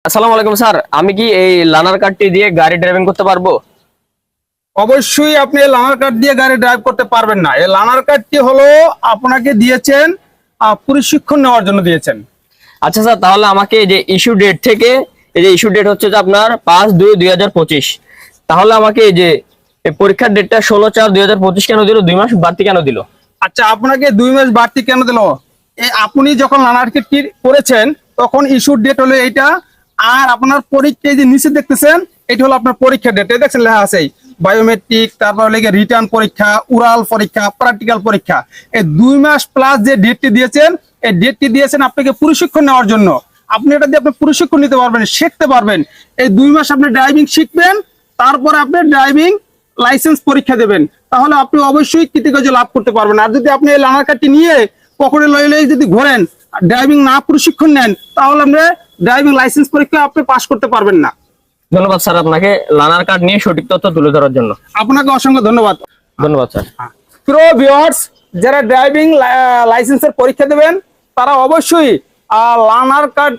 আসসালামু আলাইকুম স্যার, আমি কি এই লার্নার কার্ডটি দিয়ে গাড়ি ড্রাইভিং করতে পারবো? অবশ্যই আপনি লার্নার কার্ড দিয়ে গাড়ি ড্রাইভ করতে পারবেন না। এই লার্নার কার্ডটি হলো আপনাকে দিয়েছেন প্রশিক্ষণ নেওয়ার জন্য দিয়েছেন। আচ্ছা স্যার, তাহলে আমাকে এই যে ইস্যু ডেট থেকে, এই যে ইস্যু ডেট হচ্ছে যে আপনার 5/2/2025, তাহলে আমাকে এই যে এই পরীক্ষার ডেটটা 16/4/2025 কেন দিল? 2 মাস বাড়তি কেন দিল? আচ্ছা, আপনাকে 2 মাস বাড়তি কেন দিল? আপনি যখন লার্নার কার্ডটি করেছেন তখন ইস্যুর ডেট হলো এইটা। আর আপনার পরীক্ষা যে নিচে দেখতেছেন, এটা হলো আপনার পরীক্ষার ডেট। এই দেখছেন লেখা আছে বায়োমেট্রিক, তারপর লেগে রিটার্ন পরীক্ষা, উরাল পরীক্ষা, প্র্যাকটিক্যাল পরীক্ষা। এই 2 মাস প্লাস যে ডেটটি দিয়েছেন, এই ডেটটি দিয়েছেন আপনাকে প্রশিক্ষণ নেওয়ার জন্য। আপনি এটা দিয়ে আপনি প্রশিক্ষণ নিতে পারবেন, শিখতে পারবেন। এই 2 মাস আপনি ড্রাইভিং শিখবেন, তারপরে আপনি ড্রাইভিং লাইসেন্স পরীক্ষা দেবেন। তাহলে আপনি অবশ্যই কৃতকার্য লাভ করতে পারবেন। আর যদি আপনি এই লার্নার কার্ডটি নিয়ে পকেটে লয়ে যদি ঘোরেন, ড্রাইভিং না প্রশিক্ষণ নেন, তাহলে আপনি ড্রাইভিং লাইসেন্স পরীক্ষা আপনি পাস করতে পারবেন না। ধন্যবাদ স্যার আপনাকে লার্নার কার্ড নিয়ে সঠিক তথ্য তুলে ধরার জন্য। আপনাকে অসংখ্য ধন্যবাদ। ধন্যবাদ স্যার। প্রিয় ভিউয়ার্স, যারা ড্রাইভিং লাইসেন্সের পরীক্ষা দেবেন তারা অবশ্যই লার্নার কার্ড,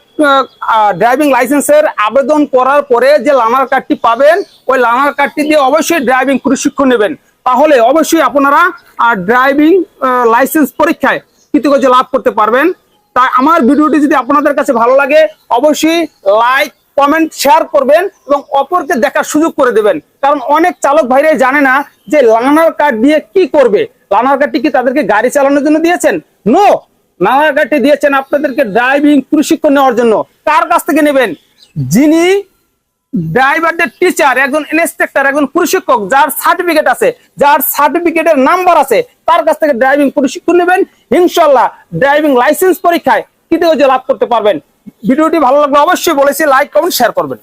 ড্রাইভিং লাইসেন্সের আবেদন করার পরে যে লার্নার কার্ডটি পাবেন, ওই লার্নার কার্ডটি দিয়ে অবশ্যই ড্রাইভিং প্রশিক্ষণ নেবেন। তাহলে অবশ্যই আপনারা ড্রাইভিং লাইসেন্স পরীক্ষায় কৃতকার্য লাভ করতে পারবেন। তাই আমার ভিডিওটি যদি আপনাদের কাছে ভালো লাগে, অবশ্যই লাইক, কমেন্ট, শেয়ার করবেন এবং অপরকে দেখার সুযোগ করে দেবেন। কারণ অনেক চালক ভাইরাই জানে না যে লার্নার কার্ড দিয়ে কি করবে। লার্নার কার্ডটি কি তাদেরকে গাড়ি চালানোর জন্য দিয়েছেন? নো, লার্নার কার্ডটি দিয়েছেন আপনাদেরকে ড্রাইভিং প্রশিক্ষণ নেওয়ার জন্য। কার কাছ থেকে নেবেন? যিনি ড্রাইভারদের টিচার, একজন ইন্সট্রাক্টর, একজন প্রশিক্ষক, যার সার্টিফিকেট আছে, যার সার্টিফিকেটের নাম্বার আছে, তার কাছ থেকে ড্রাইভিং প্রশিক্ষণ নেবেন। ইনশাআল্লাহ ড্রাইভিং লাইসেন্স পরীক্ষায় কৃতকার্য লাভ করতে পারবেন। ভিডিওটি ভালো লাগলে অবশ্যই বলেছি লাইক, কমেন্ট, শেয়ার করবেন।